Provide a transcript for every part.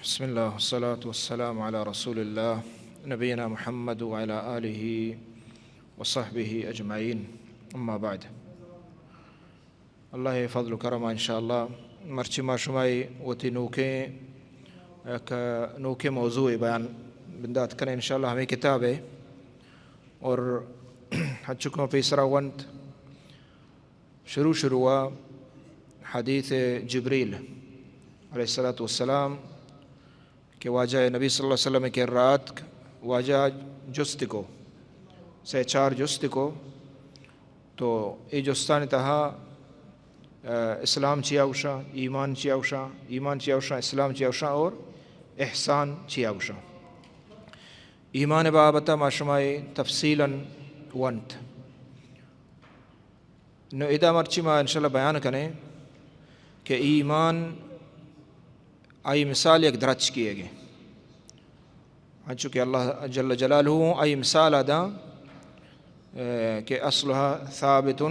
بسم الله والصلاة والسلام على رسول الله نبينا محمد وعلى آله وصحبه أجمعين أما بعد. الله فضل وكرم إن شاء الله مرچی ما شمائی وتی نوکے موضوع بیان بندات کریں ان شاء اللہ. ہمیں کتاب ہے اور حجکوں پہ اسرا ونت شروع ہوا حدیث جبریل علیہ الصلاۃ والسلام کہ واجہ نبی صلی اللہ علیہ وسلم کے رات واجہ جست کو سے چار جست کو تو ای جستان تہا اسلام چیا اوشا ایمان چیا اوشا اسلام چیا اوشا اور احسان چیا اوشا. ایمان بابتا معشمائی تفصیلا ونت نو ادا مرچی ما انشاءاللہ بیان کریں کہ ایمان آئی مثال ایک درج کیے گئے چونکہ اللہ جل جلالہ آئی مثال ادا کہ اصلها ثابت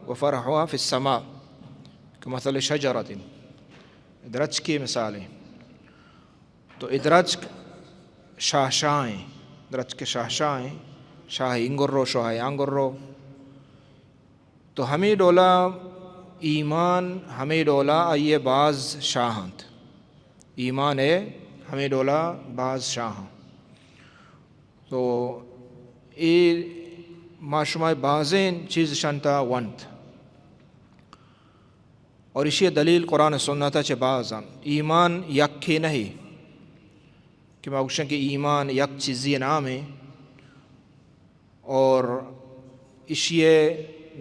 وفرعها في السماء كمثل شجرة. درج کی مثالیں تو ادرج شاہشاہیں درج کے شاہشاہیں شاہ انگرو شاہ آنگرو تو ہمیں ڈولا ایمان ہمیں ڈولا آئیے بعض شاہنت ایمان ہے ہمیں ڈولا بعض شاہاں تو ای معشمہ بعضیں چیز شنتا ونت اور اسی دلیل قرآن سنتا چے بعضاں ایمان یکی نہیں کہ معشن کہ ایمان یک چیزی نام ہے اور اسی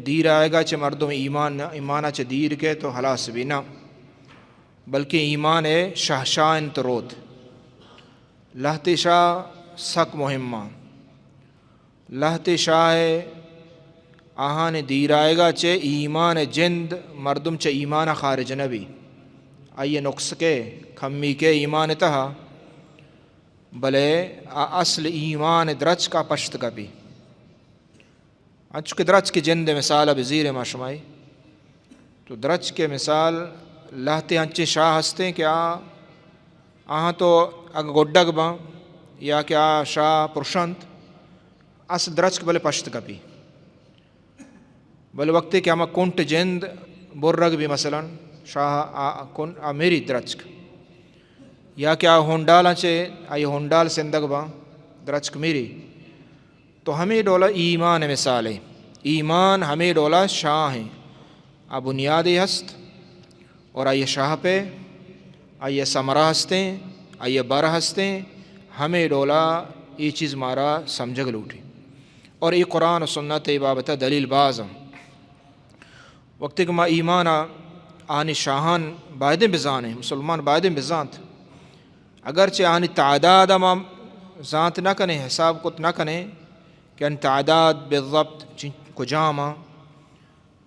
دیر آئے گا چے مردم ایمانہ چے دیر کے تو حلاس بھی نہ بلکہ ایمان ہے شاہشاہ انترود لہت شاہ سک مہمہ لہت شاہ آہان دیر آئے گا چے ایمان جند مردم چے ایمان خارج نبی آئیے نقص کے کھمی کے ایمان تہا بلے اصل ایمان درج کا پشت کا بھی چونکہ درج کی جند مثال اب زیر معشمائی تو درج کے مثال لہتے انچے شاہ ہستے ہیں کہ آہاں تو اگر گوڈگ باں یا کہ شاہ پرشنت اصل درج کے بلے پشت کا بھی بلے وقت کہ ہمیں کنٹ جند برگ بھی مثلا شاہ میری درج کا یا کہ ہونڈال انچے آئی ہونڈال سندگ باں درج کا میری تو ہمیں ڈولا ایمان مثال ہے. ایمان ہمیں ڈولا شاہ ہیں بنیادی ہست اور آئیے شاہ پہ آئیے سمرہ ہستیں آئیے بارہ ہستیں ہمیں ڈولا یہ چیز مارا سمجھگ لوٹی اور یہ قرآن و سنت بابتا دلیل بازم وقت کہ ما ایمان آنی شاہان بائدیں بزان ہیں مسلمان بائدیں بزانت اگرچہ آنی تعداد ما ذات نہ کنے حساب کت نہ کنے کہ ان تعداد بالضبط کو جاما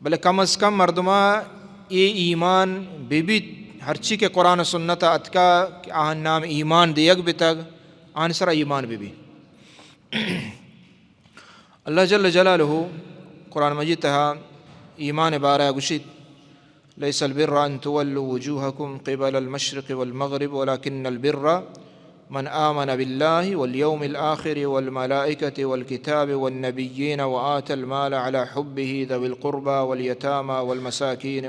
بلے کم از کم مردمہ یہ ایمان بی ہرچی کے قرآن و سنت اتکا کہ آہن نام ایمان دیگ بھی تگ آن سرا ایمان بھی اللہ جل جلالہ قرآن مجید تہا ایمان بارہ گشید لیس البر ان تولوا وجوہکم قبل المشرق والمغرب ولكن البر من آمن بالله واليوم الآخر والملائكة والكتاب والنبيين وآتى المال على حبه ذوي القربى واليتامى والمساكين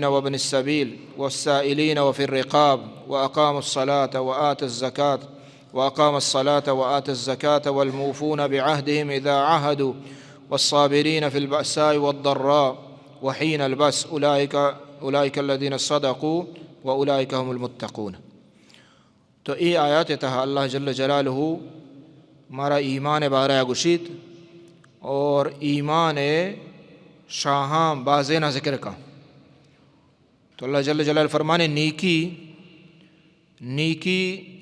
وابن السبيل والسائلين وفي الرقاب وأقام الصلاة وآتى الزكاة والموفون بعهدهم إذا عهدوا والصابرين في البأساء والضراء وحين البأس أولئك الذين صدقوا وأولئك هم المتقون. تو ای آیات تہا اللہ جل جلالہ مارا ایمان بارہ گشید اور ایمان شاہاں بازینا ذکر کا تو اللہ جل جلالہ فرمانے نیکی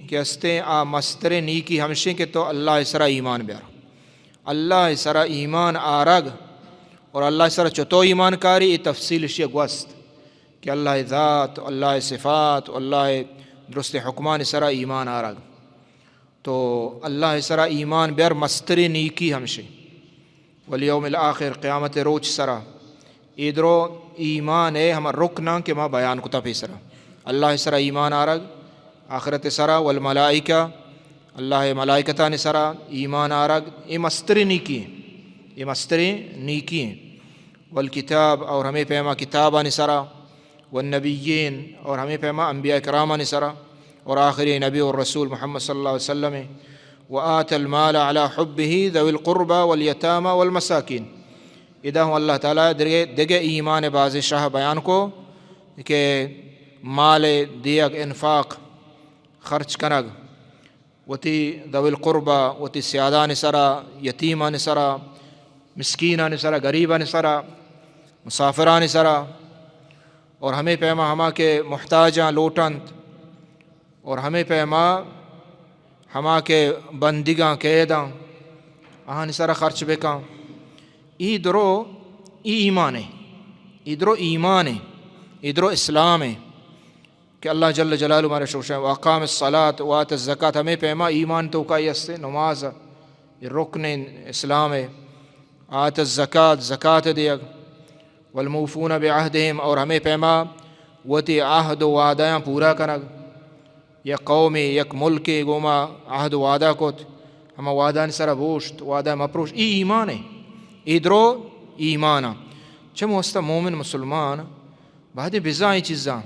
کے استے مستر نیکی ہمشہ کے تو اللہ سرا ایمان بیار اللہ سرا ایمان آرگ اور اللہ سرا چتو ایمان کاری یہ تفصیل شیع گوست کہ اللہ ذات اللہ صفات اللہ درست حکمان سرا ایمان آرگ تو اللہ سرا ایمان بیار مستر نیکی ہمشہ والیوم الآخر قیامت روچ سرا ادرو ایمان ہے ہمارا رکناں کہ ماں بیان کتا پیسرا اللہ سرا ایمان آرگ آخرت سرا والملائکہ اللہ ملائکتان سرا ایمان آرگ یہ مستری نیکی ہیں، یہ مستری نیکی ہیں، والکتاب اور ہمیں پیما کتابان سرا، والنبیین اور ہمیں پیما انبیاء کرامان سرا، اور آخری نبی اور رسول محمد صلی اللہ علیہ وسلم، وآت المال على حبه ذوی القربى والیتامى والمساکین۔ ادا ہوں اللہ تعالیٰ دگے ایمان باز شاہ بیان کو کہ مال دیگ انفاق خرچ کنگ وتی ذوی القربى وتی سیادان سرا، یتیمان سرا، مسکینان سرا، غریبان سرا، مسافران سرا، اور ہمیں پیما ہما کے محتاجاں لوٹند، اور ہمیں پیما ہما کے بندگاں قیداں آہن سرا خرچ بکاں۔ ای درو ای ایمان ہے، ای درو ایمان ہے، ای درو اسلام ہے کہ اللہ جل جلالہ ہمارے شوشہ واقام الصلاۃ وآت الزکاۃ، ہمیں پیما ایمان تو کا یہ نماز یہ رکن اسلام ہے، آت الزکاۃ زکاة دیگ، والموفون بعہدہم اور ہمیں پیما وتی عہد و وعدیاں پورا کنگ، یک قومی یک ملک گوما عہد و وعدہ کت ہما وعدان سرا بوشت وعدہ مپروش، ای ایمان ہے، ای درو ایمانا چمو ہستا مومن مسلمان بعد بزائی چیزاں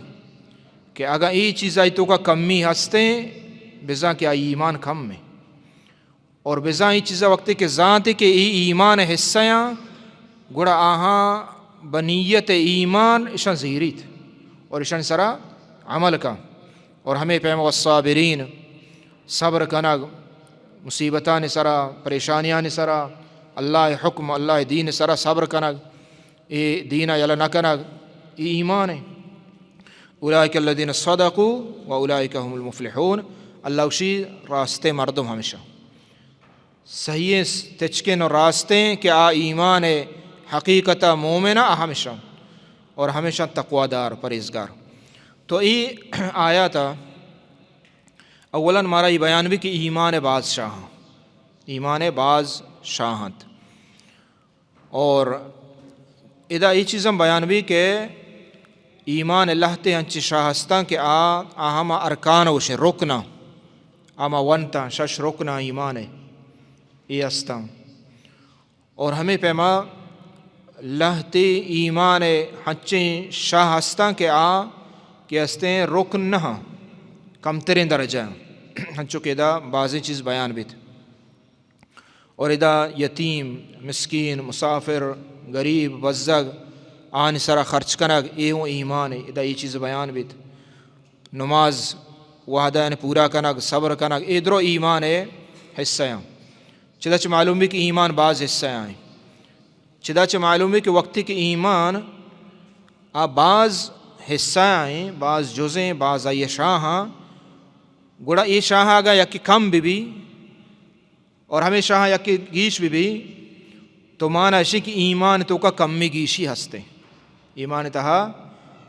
کہ اگر ای چیزائی تو کا کمی ہستے بزاں کہ آئی ایمان کم میں، اور بزائی چیزاں وقت کہ ذات کہ ای ایمان حصیاں گڑا آہاں بنیت ایمان اشان زیریت اور اشان سرا عمل کا، اور ہمیں پیما والصابرین صبر کنگ مصیبتان سرا پریشانیان سرا، اللہ حکم اللہ دین سرا صبر کنگ، اے دینہ یلا نہ کنگ، ای ایمان ہے۔ اولئک الذین صدقوا واولئک هم المفلحون، اللہ اسی راستے مردم ہمیشہ صحیح تچکن اور راستے کہ آ ایمان ہے حقیقتا مومنہ ہمیشہ، اور ہمیشہ تقوی دار پرہیزگار۔ تو یہ آیات اولاً ہمارا یہ بیان بھی کہ ایمان باز شاہ، ایمان باز شاہت، اور ادا یہ چیزیں بیان بھی کہ ایمان اللہ تے ہنچی شاہستان کہ آہما ارکان وشے رکنا آما ونتا شش رکنا ایمان ہے یہ استان، اور ہمیں پیما لہتے ایمان ہنچی شاہستان کہ کہ ہستیں رکن نہ کم ترین درجہ ہنچو کہ ادا بعضی چیز بیان بھی تھے، اور ادا یتیم مسکین مسافر غریب بزگ آن سرا خرچ کنگ اے ہوں ایمان ہے، ادا یہ چیز بیان بھی تھے، نماز وعدہ پورا کنگ صبر کنگ اے درو ایمان ہے حصیاں، چداچ معلوم بھی کہ ایمان بعض حصیاں ہیں، چداچ معلوم بھی کہ وقتی کہ ایمان بعض حصہ ہیں بعض جزیں بعض آئی شاہاں گوڑا یہ شاہ آگا یا کہ کم بھی اور ہمیں شاہ یا کہ گیش بھی تو معنی ہے کہ ایمان تو کا کمی گیشی ہستے، ایمان تہا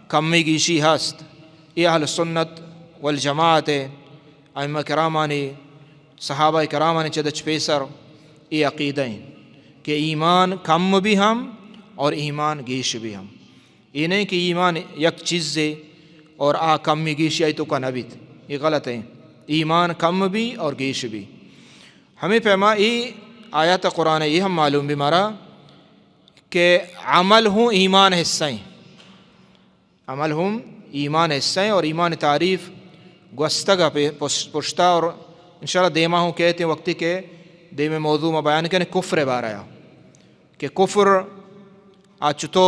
کمی گیشی ہست، یہ اہل سنت والجماعت ائمہ کرامانی صحابہ کرامانی چدچ پیسر یہ عقیدہ ہیں کہ ایمان کم بھی ہم اور ایمان گیش بھی ہم، یہ نہیں کہ ایمان یک چیز ہے اور کمی گیشی آئی تو کا نبیت، یہ غلط ہے، ایمان کم بھی اور گیش بھی۔ ہمیں پیما یہ آیات قرآن یہ ہم معلوم بھی مارا کہ عمل ہوں ایمان حصہ ہیں، عمل ہوں ایمان حصہ ہیں، اور ایمان تعریف گوستگا پہ پشتا، اور انشاءاللہ دیما ہوں کہتے ہیں وقتی کہ دے میں موضوع میں بیان کرنے کفر بار آیا کہ کفر آچتو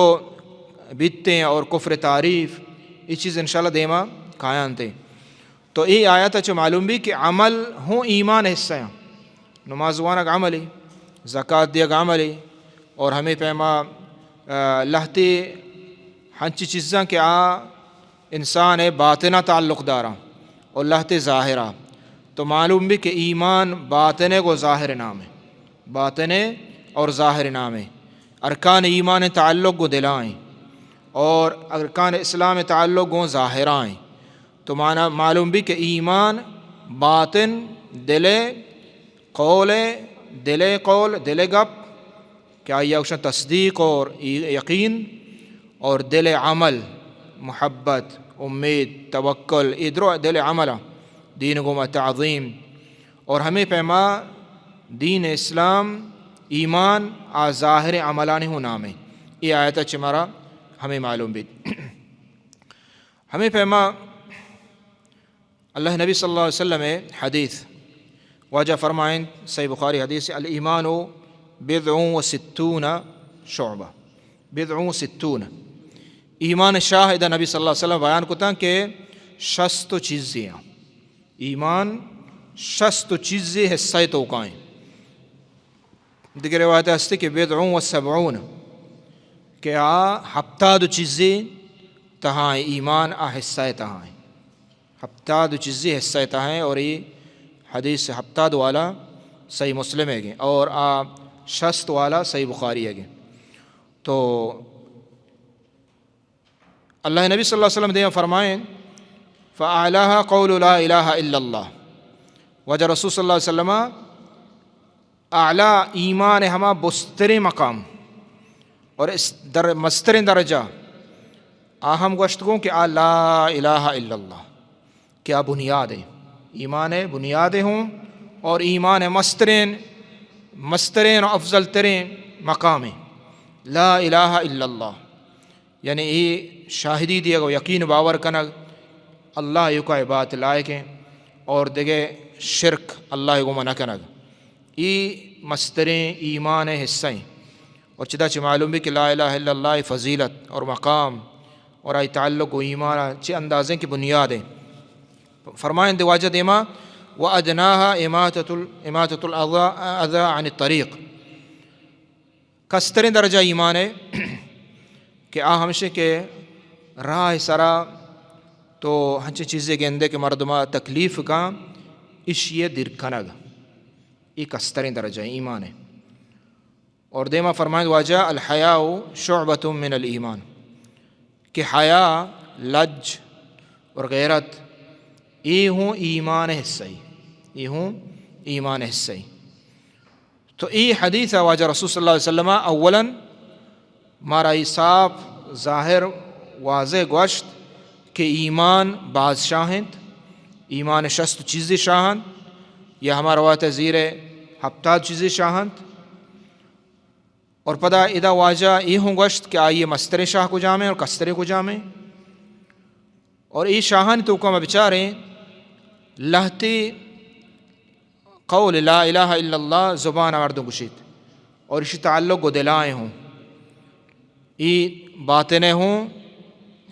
بیتتے ہیں اور کفر تعریف یہ چیز انشاءاللہ دیما قائم تھے۔ تو یہ آیات اچھا معلوم بھی کہ عمل ہوں ایمان حصہ ہیں، نماز وانک عملی زکاة دیگ عملی، اور ہمیں پیما لہتے ہنچی چیزاں کہ انسان باطنہ تعلق دارا اور لہتے ظاہرہ، تو معلوم بھی کہ ایمان باطنے کو ظاہر نام ہے، باطنے اور ظاہر نام ہے، ارکان ایمان تعلق کو دلائیں اور ارکان اسلام تعلق کو ظاہرائیں، تو معنی معلوم بھی کہ ایمان باطن دل قول دل گپ کیا یہ تصدیق اور یقین، اور دل عمل محبت امید توکل ادرو دل عملہ دین گما تعظیم اور ہمیں پیما دین اسلام ایمان آ ظاہر عملانی ہوں نام ہے یہ آیت چمارا ہمیں معلوم بھی ہمیں پیما اللہ نبی صلی اللہ علیہ وسلم حدیث واجہ فرمائیں صحیح بخاری حدیث الایمان بضع و ستون شعبہ بضع و ستون ایمان شاہ ادا نبی صلی اللہ علیہ وسلم بیان کتا کہ 60 چیزیں ایمان 60 چیزیں حصہ توقائیں دیگر روایت ہستی کہ بضع و سبعون کہ ہفتاد چیزیں تہاں ایمان حصہ تہاں ہفتاد چیزیں حصہ تہاں اور یہ حدیث ہفتاد والا صحیح مسلم ہے گے اور 60 والا صحیح بخاری ہے گے تو اللہ نبی صلی اللہ علیہ وسلم دے فرمائیں فَأَعْلَاهَا قَوْلُ لَا إِلَهَ إِلَّا اللَّهِ وجہ رسول صلی اللہ علیہ وسلم اعلیٰ ایمان ہما بستر مقام اور اس مستر درجہ آہم گوشتگوں کہ لا الہ الا اللہ کیا بنیاد ہے ایمان بنیادیں ہوں اور ایمان مسترین افضل ترین مقام لا الہ الا اللہ یعنی یہ شاہدی دیا گو یقین باور کنگ اللہ یو کا عبادت لائق ہیں اور دیگے شرک اللہ کو منع کنگ یہ مسترین ایمان حصہ ہیں اور چدا چھ معلوم بھی کہ لا الہ الا اللہ فضیلت اور مقام اور آئی تعلق و ایمان چھ اندازیں کی بنیاد ہیں فرمائیں دواجہ دیما وَأَدْنَاهَا إِمَاتَةُ الْأَذَى عَنِ الطَّرِيقِ کسترین درجہ ایمان ہے کہ ہمشہ کے راہ سرا تو ہنچے چیزیں گندے کے مردمہ تکلیف کا اشیے درکنگ یہ کسترین درجہ ایمان ہے اور دیما فرمائیں واجہ الحیاء شعبۃ من الایمان کہ حیا لج اور غیرت یہ ہوں ایمان حصہ یہ ہوں ایمان حصہ تو یہ حدیث واجہ رسول صلی اللہ علیہ وسلم اولاً مارا صاف ظاہر واضح گوشت کہ ایمان بعض شاہند ایمان 60 چیزیں شاہند یا ہمارا روایت زیر ہفتاد چیزیں شاہند اور پدا ادا واجہ یہ ہوں گوشت کہ آئیے مستر شاہ کو جامیں اور کسترے کو جامیں اور یہ شاہن تو کم بچاریں لہتی قول لا الہ الا اللہ زبان مردوں گشید اور اسی تعلق کو دلائیں ہوں یہ باطنیں ہوں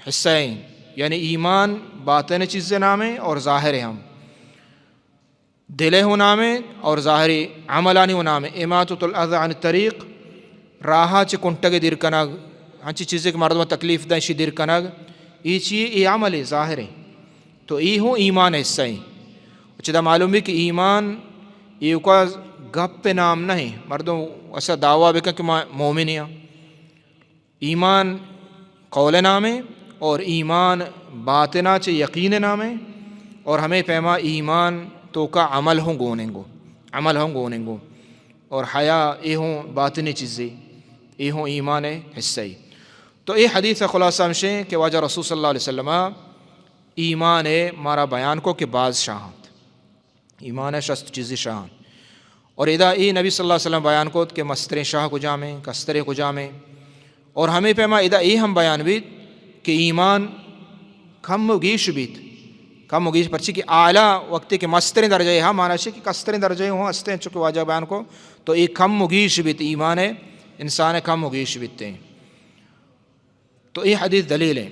حصہیں یعنی ایمان باطن چیزیں نامیں اور ظاہر ہم دلیں ہوں نامیں اور ظاہری عملانی ہوں نامیں اماطۃ الاذى عن الطریق راہا چھ کنٹگ دیر کنگ ہنچی چیزیں کہ مردوں تکلیف دیں شی دیر کنگ یہ چیز یہ عمل ہے ظاہر ہے تو یہ ہوں ایمان حصہ ہیں چدہ معلوم ہے کہ ایمان یہ کا گپ پہ نام نہیں مردوں ایسا دعویٰ بکن کہ مومن ہیں ایمان قول نامے اور ایمان باطنہ چھ یقین نامے اور ہمیں پیما ایمان تو کا عمل ہوں گونیں گو اور حیا یہ ہوں باطنی چیزیں یہ ہوں ایمان حصہ ہی تو یہ حدیث خلاصہ ہمشیں کہ واجہ رسول صلی اللہ علیہ وسلم ایمان مارا بیان کو کہ بعض شاہند ایمان 60 چیزیں شاہند اور ادا یہ نبی صلی اللہ علیہ وسلم بیان کو کہ مستر شاہ کو جامیں کسترے کو جامیں اور ہمیں پیما ادا یہ ہم بیان بھی کہ ایمان کم گیش پرچی کہ اعلیٰ وقت کے مستر درجہ ہاں مانا کہ کستر درجہ ہوں ہستے ہیں چونکہ واجہ بیان کو تو یہ کم گیش بیت ایمان انسان کم گیش بیتے ہیں تو یہ حدیث دلیل ہے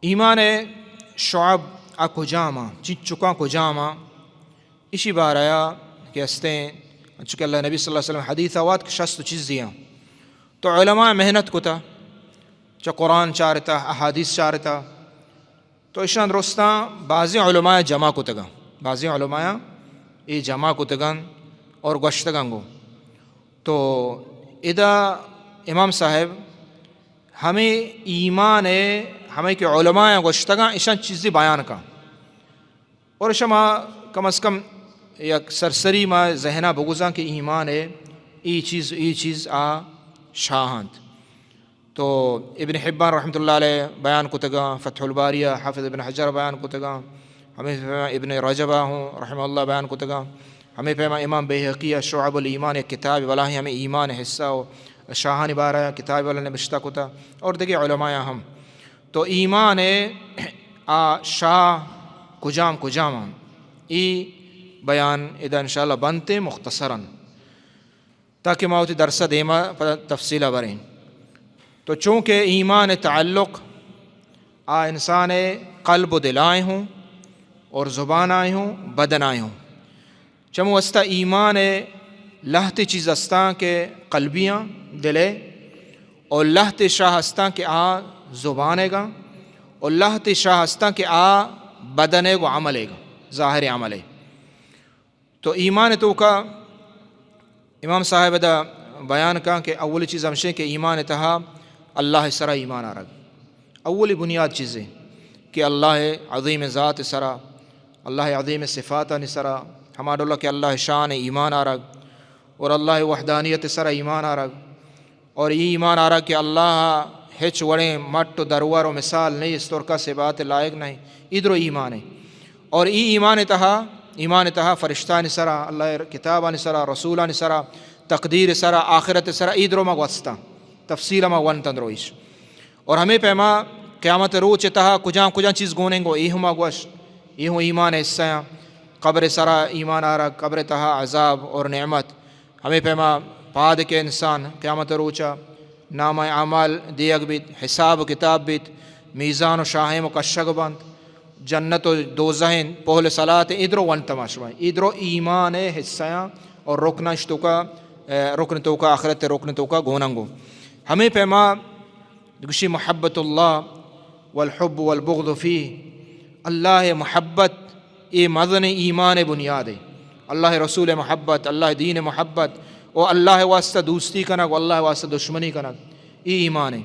ایمان شعب کو جامع چکا کو جامع اسی بار آیا کہ ہستے ہیں چونکہ اللہ نبی صلی اللہ علیہ وسلم حدیث آوات کہ 60 چیزیں تو علماء محنت کو تھا چا قرآن چارتا احادیث چارتا تو اشان رستاں بعضی علماء جمع کو تگا بعضی علماء یہ جمع کو تگن اور گوشتگن گو تو ادا امام صاحب ہمیں ایمان ہمیں کہ علماء گوشتگن اشان چیزیں بیان کا اور اشما کم از کم یک سرسری ما ذہنہ بگزاں کہ ایمان ای چیز شاہند تو ابن حبان رحمۃ اللہ علیہ بیان کتگا، فتح الباریہ حافظ ابن حجر بیان کتگا، ہمیں پیما ابن رجبہ ہوں رحمہ اللہ بیان کتگا، ہمیں پیما امام بیہقیہ شعب الایمان ایک کتاب ولاہی ہمیں ایمان حصہ و شاہانی بارہ کتاب والا نے بشتہ کتا اور دیکھیں علماء ہم تو ایمان شاہ کجام ای بیان ادا انشاءاللہ بنتے مختصراً تاکہ ماوتی درسہ دیما تفصیلہ بریں. تو چونکہ ایمان تعلق انسان قلب و دل آئے ہوں اور زبان آئے ہوں بدن آئے ہوں، چمو استا ایمان لہت چیز استاں کے قلبیاں دلے اور لہت شاہ استاں کے زبانے گا اور لہت شاہ استاں کے بدنے گو عملے گا ظاہر عملے. تو ایمان تو کا امام صاحب دا بیان کا کہ اول چیز ہمشے کہ ایمان تہا اللہ سرا ایمان آرگ، اولی بنیاد چیزیں کہ اللہ عظیم ذات سرا، اللہ عظیم صفات سرا ہمارا اللہ کہ اللہ شان ایمان آرگ اور اللہ وحدانیت سرا ایمان آرگ، اور یہ ایمان آرگ کہ اللہ ہچ وڑیں مٹ و دروار و مثال نہیں اس طور کا سے بات لائق نہیں ادھر ایمان ہے. اور ایمان تہا فرشتہ سرا، اللہ کتاب سرا، رسولہ سرا، تقدیر سرا، آخرت سرا ادھر ما وسطہ تفصیل ما ون تندرویش. اور ہمیں پیما قیامت روچ تہا کجاں چیز گونیں گو ایہما گوش ایہو ایمان حصہ، قبر سرا ایمان آرا، قبر تہا عذاب اور نعمت. ہمیں پیما پاد کے انسان قیامت روچا نامہ اعمال دیگ بیت، حساب کتاب بیت، میزان و شاہیں مکشگ بند، جنت و دوزہن پہل صلاة ادرو ون تماشوائیں ادرو ایمان حصہ اور رکن تو کا آخرت رکن تو کا گوننگو. ہمیں پیما گشی محبت اللہ والحب والبغض فی، اللہ محبت یہ مدن ایمان بنیاد ہے، اللہ رسول محبت، اللہ دین محبت، و اللہ واسطہ دوستی کنگ و اللہ واسطہ دشمنی کنگ یہ ایمان ہے.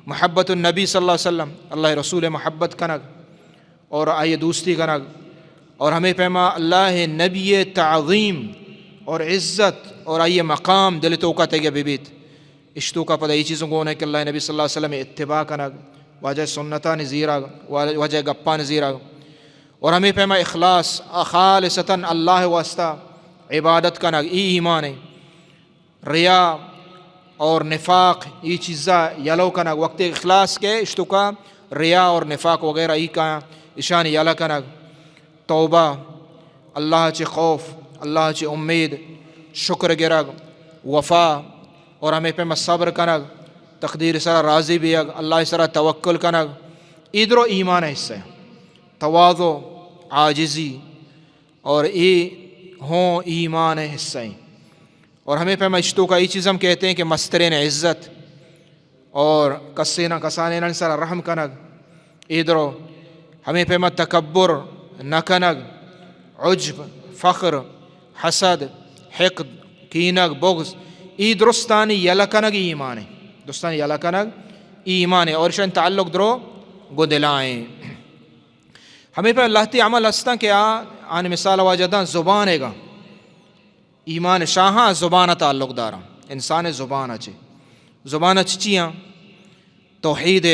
محبت النبی صلی اللہ علیہ وسلم، اللہ رسول محبت کنگ اور آئیے دوستی کنگ. اور ہمیں پیما اللہ نبی تعظیم اور عزت اور آئیے مقام دل تو کا تیگہ بیت اشتو کا پتہ یہ چیزوں کو ہے کہ اللہ نبی صلی اللہ علیہ وسلم اتباع کنگ، وجہ سنتہ نزیرہ وجہ گپا نزیرہ. اور ہمیں پیما اخلاص خالصتاً اللہ واسطہ عبادت کنگ ای ایمان ہے. ریا اور نفاق یہ چیزاں یلو کنگ وقت اخلاص کے اشتو کا ریا اور نفاق وغیرہ ای کا اشان یلا کنگ. توبہ، اللہ چی خوف، اللہ چی امید، شکر گرگ، وفا، اور ہمیں پیما صبر کنگ، تقدیر سرا راضی بیگ، اللہ سرا توکل کنگ ادھر ایمان حصہ. تواضع، عاجزی اور ہوں ایمان حصہ. اور ہمیں پیما اشتو کا یہ چیز ہم کہتے ہیں کہ مسترین عزت اور کسینا کسانے سرا رحم کنگ ادھر. ہمیں پیما تکبر نہ کنگ، عجب، فخر، حسد، حقد، کینگ، بغض ای درستانی یلا کنگ ایمان ہے، درستانی یلا کنگ ایمان ہے. اور شان تعلق درو گو دلائیں. ہمیں پہ اللہ تی عمل ہستا کہ آن مثال واجدہ زبان ہے گا ایمان شاہاں زبان تعلق دارا انسان زبان اچھے زبان اچھیاں توحید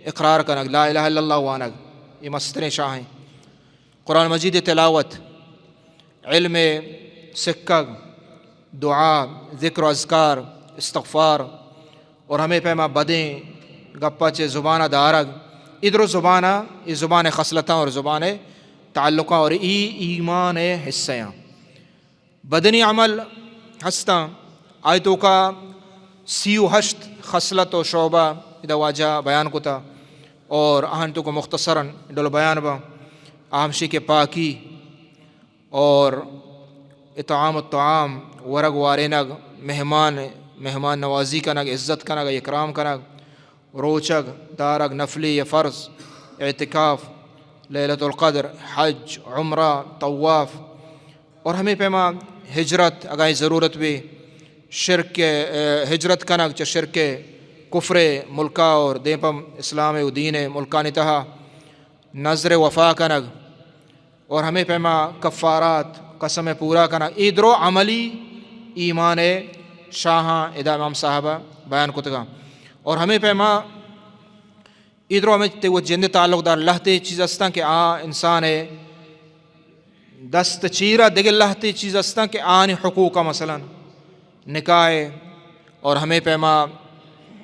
اقرار کنگ لا الہ الا اللہ وانگ یہ مستر شاہیں، قرآن مجید تلاوت، علم سکگ، دعا، ذکر و اذکار، استغفار. اور ہمیں پیما بدیں گپا چے زبانہ دارگ ادھر زبانہ یہ زبان خصلتاں اور زبان تعلقاں اور ایمان حصیاں. بدنی عمل ہستاں آیتوں کا 38 خصلت و شعبہ ادا واجہ بیان کتا اور آہنتوں کو مختصراً ڈول بیان با آہمشی کے پاکی اور اطعام الطعام ورگ وارینگ مہمان نوازی کنگ، عزت کنگ، اکرام کنگ، روچگ دارگ نفلی یا فرض، اعتکاف، لیلۃ القدر، حج، عمرہ، طواف. اور ہمیں پیما ہجرت اگائیں ضرورت بھی شرک ہجرت کنگ چا شرک کفر ملکہ اور دیپم اسلام و دین ملکانی تہا نظر وفا کنگ. اور ہمیں پیما کفارات قسم پورا کنگ ادرو عملی ایمان شاہاں ادا امام صاحبہ بیان کتگا. اور ہمیں پیما ادھر ہمیں تے وہ جند تعلق دار لہتے چیز استا کہ انسان ہے دست چیرہ دیگل لہتے چیز استا کہ آن حقوقہ مثلا نکاح اور ہمیں پیما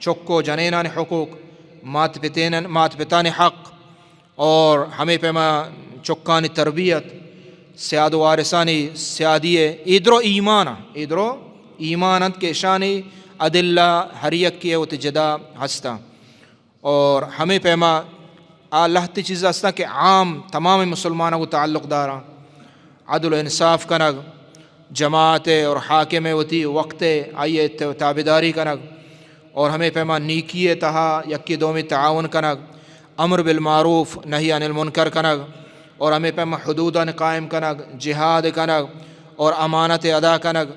چکو جنینان حقوق مات پتان حق اور ہمیں پیما چکانی تربیت سیاد و وارثانی سیادی ادھر ایمانت کے شانی عدلہ ہر یک کی وہ جدا ہستا اور ہمیں پیما اللہ تی چیز ہستا کہ عام تمام مسلمانوں کو تعلق دارا عدل و انصاف کنگ جماعت اور حاکم وتی وقت آئیے تابداری کنگ اور ہمیں پیما نیکی تہا یکی دومی تعاون کنگ امر بالمعروف نہی عن المنکر کنگ اور ہمیں پیما حدوداً قائم کنگ جہاد کنگ اور امانت ادا کنگ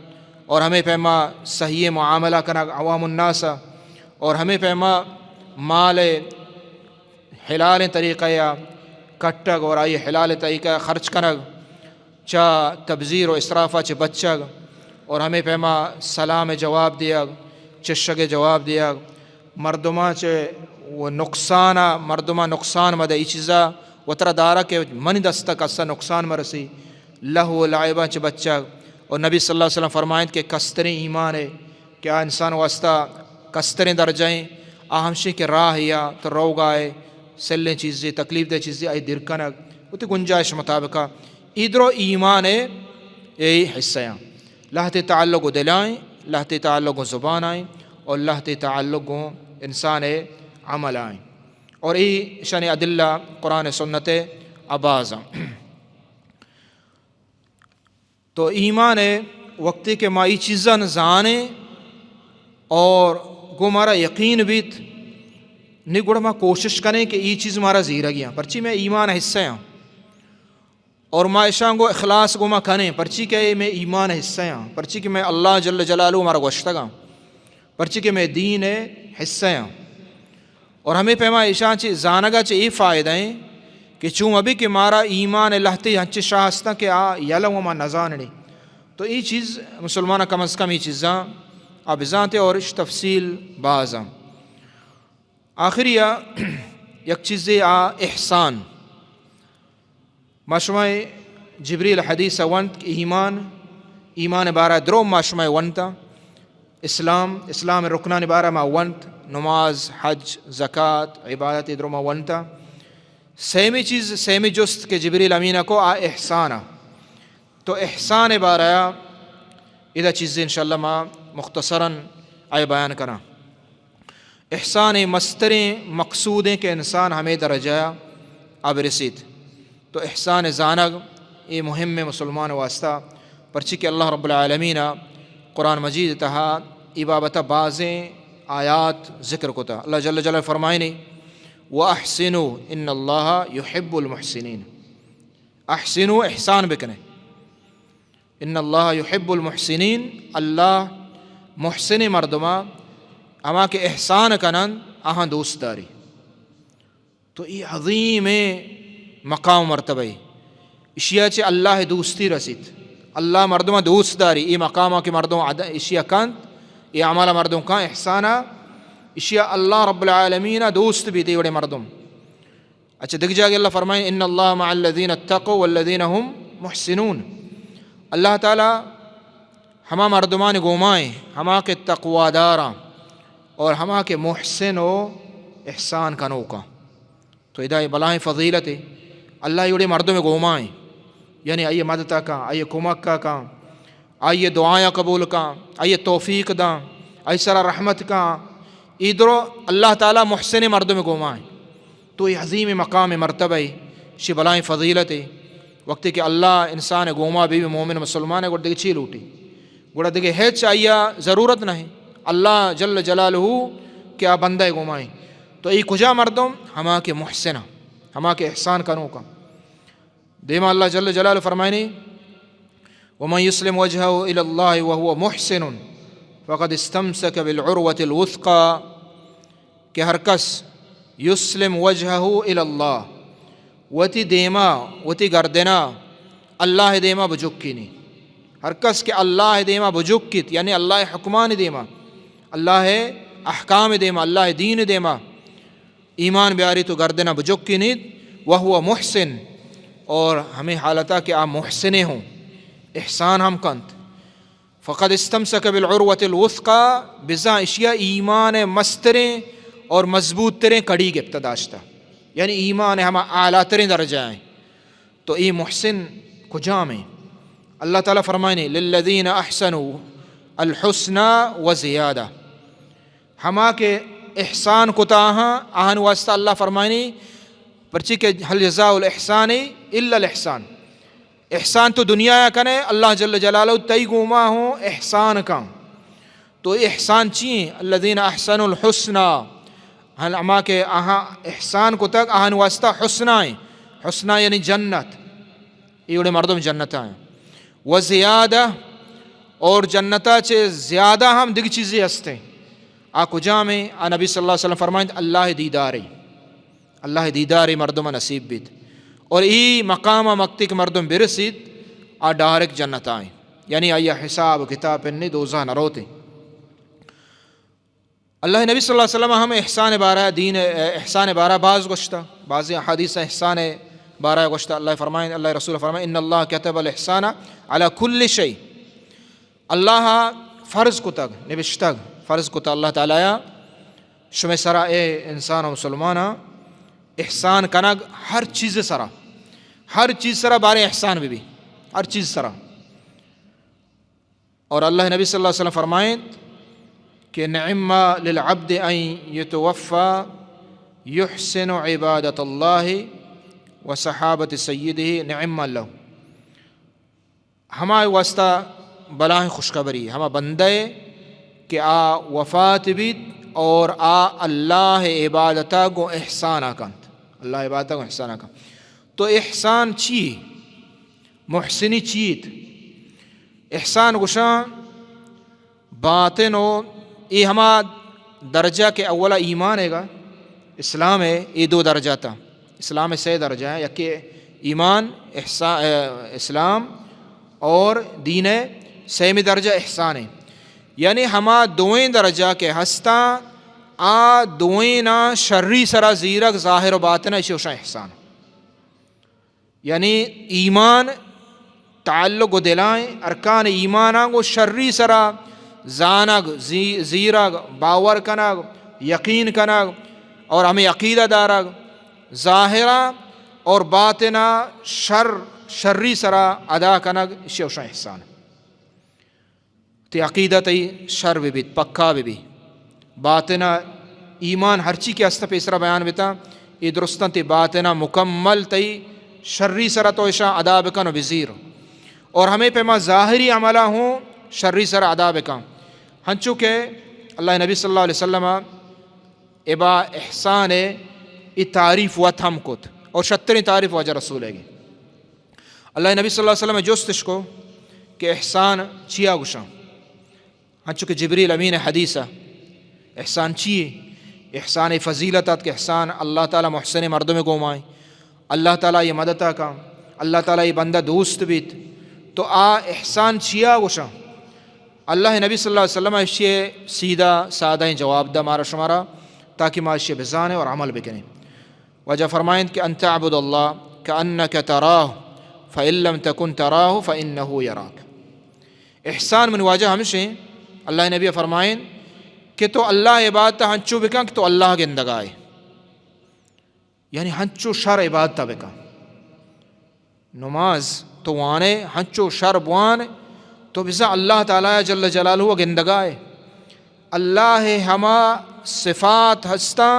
اور ہمیں پیما صحیح معاملہ کنگ عوام الناس اور ہمیں پیما مال حلال طریقہ یا کٹگ اور آئی حلال طریقہ خرچ کنگ چا تبذیر و اسرافہ چ بچگ اور ہمیں پیما سلام جواب دیا چشگ جواب دیا مردمہ چ وہ مردمہ نقصان مدہ ای چیزا وطرہ دارا کہ من دستک اسا نقصان مرسی لہو لعبہ چ بچگ اور نبی صلی اللہ علیہ وسلم فرمائیں کہ کستریں ایمان ہے کیا انسان واسطہ کستریں درجائیں ہمشی کے راہ یا تو روگ آئے سلیں چیزیں تکلیف دہ چیزیں آئی درکنگ وہ تو گنجائش مطابقہ ادھر ایمان ہے یہی حصہ ہیں لہتے تعلق و دلائیں لہتے تعلق و زبان آئیں اور لہتے تعلق و انسان عمل آئیں اور ای شان عدلہ قرآن سنت عباز تو ایمان ہے وقتی کہ ما ای چیزاں زانے اور گو مارا یقین بیت نہیں گوڑا ما کوشش کریں کہ ای چیز مارا زیرہ گیا پرچی میں ایمان حصہ ہیں اور ما اشان گو اخلاص گو ما کھنے پرچی کہ میں ایمان حصہ ہیں پرچی کہ میں اللہ جل جلالہ مارا گوشتگا پرچی کہ میں دین حصہ ہیں اور ہمیں پیما اشان چی زانگا چی ای فائدہ ہیں کہ چون ابھی کہ مارا ایمان لہتے ہنچے شاہستہ کہ یلم و ما نزانڑی تو ای چیز مسلمانہ کم از کم ای چیزاں اب ذات اور اس تفصیل بعضاں آخری یک چیز احسان ماشمع جبریل حدیث ونت ایمان بارہ درو ماشمع ونتا اسلام رکنان بارہ ما ونت نماز حج زکاة عبادت درو ما ونتا سیمی جست کہ جبریل امینہ کو احسانا تو احسان بارہ ادھا چیزیں انشاءاللہ ما مختصراً آئے بیان کرنا احسان مستریں مقصودیں کہ انسان ہمیں درجہ اب رسید تو احسان زانگ یہ مہم مسلمان واسطہ پرچی کہ اللہ رب العالمین قرآن مجید تہا ابابت بعضیں آیات ذکر کو تا اللہ جل جلالہ فرمائنی وَأَحْسِنُوا إِنَّ اللَّهَ يُحِبُّ الْمُحْسِنِينَ احسنوا احسان بکنے ان اللہ يحب المحسنین اللہ محسن مردمہ اما کے احسان کنن آہاں دوست داری تو یہ عظیم مقام مرتبہ اشیاء چے اللہ دوستی رسید اللہ مردمہ دوست داری یہ مقامہ کے مردوں اشیاء کند یہ عمالہ مردوں کا احسانہ اشیاء اللہ رب العالمین دوست بھی دیوڑے مردم اچھا دیکھ جاگے اللہ فرمائیں ان اللہ مع الذین اتقوا والذین هم محسنون اللہ تعالیٰ ہما مردمان گومائیں ہما کے تقوی داراں اور ہما کے محسن و احسان کا نوکا تو ادھا بلائیں فضیلت اللہ یوڑے مردوں میں گومائیں یعنی آئیے مددہ کا آئیے کمکہ کا آئیے دعائیں قبول کا آئیے توفیق دا آئیے سرا رحمت کا ادھر اللہ تعالیٰ محسن مردوں میں گومائیں تو یہ عظیم مقام مرتبہ شی بلائیں فضیلت وقتی کہ اللہ انسان گوما بھی مومن مسلمان ہے گوڑا دیکھ چیل اٹھی گوڑا دیکھ ہے چاہیے ضرورت نہیں اللہ جل جلالہ کیا بندہ گومائیں تو ای کجا مردم ہما کے محسنہ ہما کے احسان کنوں کا دیما اللہ جل جلالہ فرمائنی وَمَنْ يُسْلِمْ وَجْهَهُ إِلَى اللَّهِ وَهُوَ مُحْسِنٌ فَقَدْ اسْتَمْسَكَ بِالْعُرْوَةِ الْوُثْقَى کہ ہر کس یسلم وجهه إلى اللہ وتی دیما وتی گردنا اللہ دیما بجکینی ہر کس کہ اللہ دیما بجکت یعنی اللہ حکمان دیما اللہ احکام دیما اللہ دین دیما ایمان بیاری تو گردنا بجکی نیت وہو محسن اور ہمیں حالتا کہ آپ محسنے ہوں احسان ہم کنت فقد استمسک بالعروۃ الوثقی بزا اشیاء ایمان مستریں اور مضبوط تریں کڑی کے ابتداشتا یعنی ایمان ہم اعلیٰ تریں درجہ ہیں تو ای محسن کجا میں اللہ تعالیٰ فرمائنے للذین احسنوا الحسنى وزیادہ ہما کے احسان کتاہاں آہن واسطہ اللہ فرمائنے پرچی کہ حل جزاء الاحسان الا الاحسان احسان تو دنیا یا کنے اللہ جل جلالہ تئی گوما ہوں احسان کا تو احسان چیئیں الذین احسنوا الحسنى ہل اما کے آہاں احسان کو تک آہن واسطہ حسنائیں حسنہ یعنی جنت ایوڑے مردم جنتا ہیں وزیادہ اور جنتا چے زیادہ ہم دیکھ چیزیں ہستے آکو جامع نبی صلی اللہ علیہ وسلم فرمائیں اللہ دیداری مردم نصیب بیت اور ای مقام مکتک مردم برسید آ ڈائریکٹ جنت آئیں یعنی آیا حساب کتاب پنی دوزہ نہ روتے اللہ نبی صلی اللہ علیہ وسلم ہم احسان بارہ دین احسان بارہ بعض گشتہ بعض حدیث احسان بارہ گشتہ اللہ فرمائیں اللہ رسول فرمائیں ان اللہ کتب الاحسان علی کل شیء اللہ فرض کو تک نوشتگ فرض کو تک اللہ تعالیٰ شمع سرا اے انسان و مسلمانہ احسان کنگ ہر چیز سرا بارے احسان بھی ہر چیز سرا اور اللہ نبی صلی اللہ علیہ وسلم فرمائیں کہ نعم للعبد ان یتوفى یحسن عبادت اللہ و صحابت سیدہ نعم اللہ ہمارے واسطہ بلاہ خوشخبری ہما بندے کہ آ وفات بیت اور آ اللہ عبادتہ کو احسانہ کانت اللہ عبادتہ کو احسانہ کانت تو احسان چی محسنی چیت احسان گشان باطن و یہ ہما درجہ کے اولا ایمان ہے گا اسلام ہے یہ دو درجہ تھا اسلام 6 درجہ ہے یکی ایمان اسلام اور دین سیمی درجہ احسان ہے یعنی ہما دوئیں درجہ کے ہستا آ دوئیں نا شرری سرا زیرک ظاہر و باطنہ اسی وشا احسان یعنی ایمان تعلق و دلائیں ارکان ایماناں کو شرری سرا زانگ زیرگ باور کنگ یقین کنگ اور ہمیں عقیدہ دارگ ظاہرہ اور باطنہ شرری سرا ادا کنگ اسی وشا احسان تی عقیدہ تی شر بھی پکا بھی باطنہ ایمان ہر چی کے است پیسرا بیان بیتا یہ درستان تی باطنہ مکمل تی شرری سرا تو اشا ادا بکن و بزیر اور ہمیں پہ ما ظاہری عملہ ہوں شرری سرا ادا بکن ہنچو کہ اللہ نبی صلی اللہ علیہ وسلم ابا احسان ای تعریف و تھم کت اور 70 تعریف وجہ رسول ہے گی اللہ نبی صلی اللہ علیہ وسلم جوستش کو کہ احسان چیا گشاں ہنچو کہ جبریل امین حدیثہ احسان چیئے احسان فضیلتات کہ احسان اللہ تعالیٰ محسن مردوں میں گومائیں اللہ تعالیٰ یہ مددہ کا اللہ تعالیٰ یہ بندہ دوست بیت تو آ احسان چیا گشاں اللہ نبی صلی اللہ علیہ وسلم اشیے سیدھا سادہ جواب دا مارا شمارا تاکہ ما اشیے بزانے اور عمل بکنے وجہ فرمائیں کہ ان تعبد اللہ کأنک تراہ فإن لم تکن تراہ فإنہ یراک احسان من واجہ ہمشیں اللہ نبی فرمائیں کہ تو اللہ عبادتہ ہنچو بکن کہ تو اللہ گندگائے یعنی ہنچو شر عبادتہ بکن نماز تو وانے ہنچو شر بوانے تو بزا اللہ تعالیٰ جل جلالہ گندگائے اللہ ہما صفات ہستا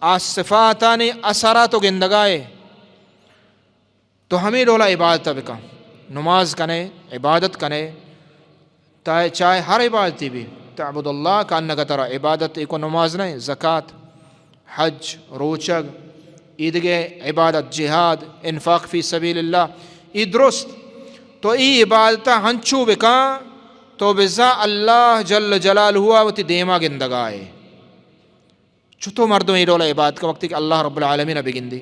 آس صفاتانی اثرات و گندگائے تو ہمیں ڈولا عبادتہ بکن نماز کنے عبادت کنے چاہے ہر عبادتی بھی تعبد اللہ کانک ترا عبادت ایک نماز نہیں زکوٰۃ حج روچگ عیدگاہ عبادت جہاد انفاق فی سبیل اللہ ای درست تو ای عبادتہ ہنچو بکا تو بزا اللہ جل جلال ہوا وہ تی دیما گندگائے چھتو مردوں ای ڈولا عبادت کا وقت کہ اللہ رب العالمین بگندی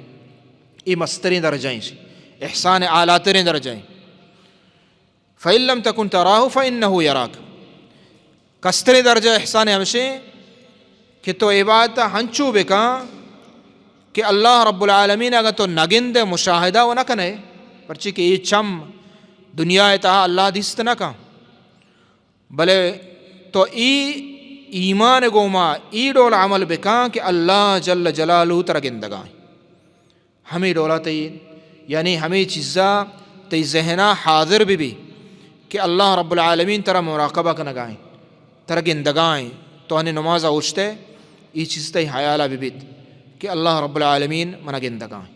ای مسترین درجائیں سی احسان اعلیٰ درجائیں فَإِن لَّمْ تَكُن تَرَاهُ فَإِنَّهُ يَرَاكَ کستری درجہ احسان ہمشے کہ تو عبادت ہنچو بکا کہ اللہ رب العالمین اگر تو نگند مشاہدہ و نہ کنے پرچی کہ یہ چم دنیا تا اللہ دست نہ کا بلے تو ایمان گوما ای ڈول عمل بکا کہ اللہ جل جلالہ تر گندگاں ہمیں ڈولا تی یعنی ہمیں چیزا تی ذہنہ حاضر بھی کہ اللہ رب العالمین ترا مراقبہ کنگائیں تر گندگائیں تو ہنیں نماز اوچتے یہ چیز تی حیالہ بھی کہ اللہ رب العالمین من گندگائیں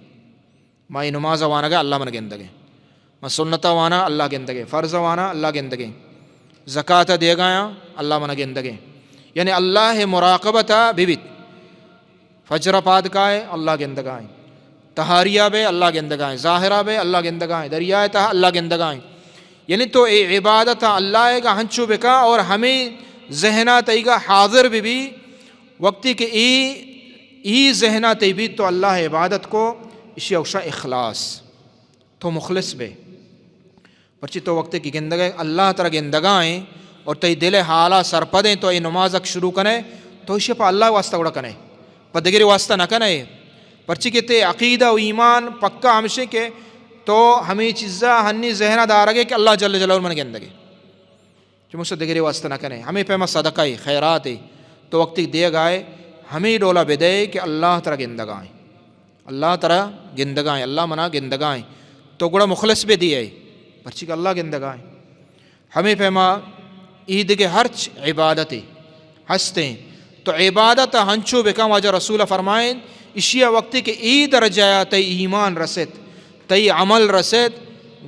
مائی نماز وانگا اللہ من گندگے ما سنتا وانا اللہ گندگے فرض وانا اللہ گندگے زکاة دے گایا اللہ من گندگے یعنی اللہ مراقبتا بھی فجر پاد کائے اللہ گندگائیں تہاریہ بے اللہ گندگائیں ظاہرہ بے اللہ گندگائیں دریائے تا اللہ گندگائیں یعنی تو اے عبادت اللہ کا ہنچو بکا اور ہمیں ذہنہ تیگا حاضر بھی وقتی کہ ای ذہنہ تی بھی تو اللہ عبادت کو اسی اوشا اخلاص تو مخلص بے پرچی تو وقت کی گندگائیں اللہ تر گندگائیں اور تی دل حالا سرپدیں تو ای نمازک شروع کنے تو اسی پا اللہ واسطہ اڑا کنے پا دگری واسطہ نہ کنے پرچی کہ تے عقیدہ و ایمان پکا ہمشے کہ تو ہمیں چیزا ہنی ذہنہ دارگے کہ اللہ جل جلالہ من گندگے جو مجھ سے دگری واسطہ نہ کنے ہمیں پیما صدقہ خیرات تو وقتی دے گائے ہمیں ڈولا بدے کہ اللہ ترہ گندگائیں اللہ ترہ گندگائیں اللہ منا گندگائیں تو گڑا مخلص بھی دیئے پرچی کہ اللہ گندگائیں ہمیں پیما عید کے ہر عبادتیں ہستے تو عبادت ہنچو بکا واجہ رسول فرمائیں اشیاء وقتی کہ ای درجہ تی ایمان رسد تی عمل رسد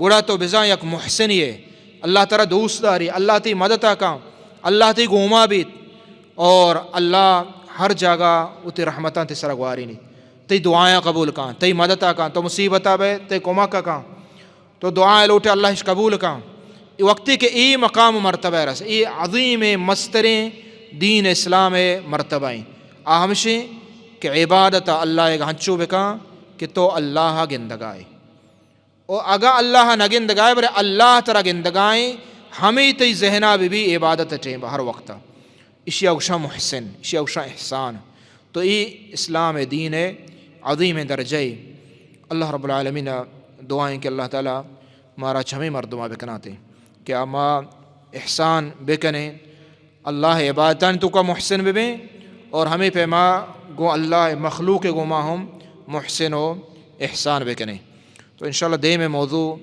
گڑا تو بزا یک محسن یہ اللہ ترہ دوست داری اللہ تی مدتا کا اللہ تی گوما بیت اور اللہ ہر جگہ اتی رحمتاں تی سرگواری نہیں تی دعائیں قبول کان تی مدتا کان تو مصیبتہ بے تی کمکہ کان تو دعائیں لوٹے اللہ ہش قبول کان وقتی کہ ای مقام مرتبہ رس ای عظیم مستریں دین اسلام مرتبہیں آہمشیں کہ عبادت اللہ ایک ہنچو بکا کہ تو اللہ گندگائے اور اگا اللہ نہ گندگائے برے اللہ ترہ گندگائیں ہمیں تی ذہنہ بھی عبادت چاہیں ہر وقت اسی اوشا محسن اسی اوشا احسان تو ای اسلام دین عظیم درجہ اللہ رب العالمین دعائیں کہ اللہ تعالیٰ مارا چھمیں مردمہ بکناتے کہ اما احسان بکنے اللہ عبادتان تو کا محسن بیں اور ہمیں پیما گو اللہ مخلوق گو ما ہم محسن و احسان بکنے تو انشاءاللہ دے میں موضوع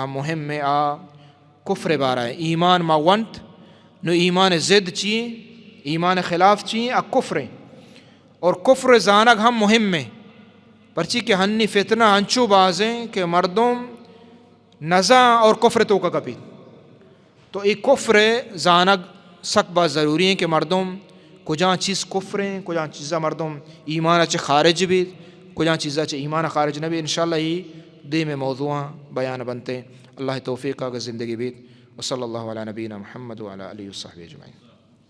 مہم میں کفر بارہ ہے ایمان ما ونت نو ایمان زد چیئیں ایمان خلاف چیئیں کفریں اور کفر زانگ ہم مہم میں پرچی کہ ہنی فتنہ ہنچو بازیں کہ مردم نزا اور کفر تو کا کپی تو ایک کفر زانگ سک با ضروری ہیں کہ مردم کجاں چیز کفریں کجاں چیزا مردم ایمان اچھے خارج بھی کجاں چیزا اچھے ایمان خارج نہ بھی انشاءاللہ ہی دے میں موضوعاں بیان بنتے اللہ توفیق کا زندگی بھی وصلی اللہ علیہ نبینا محمد وعلی آلہ وصحبہ اجمعین.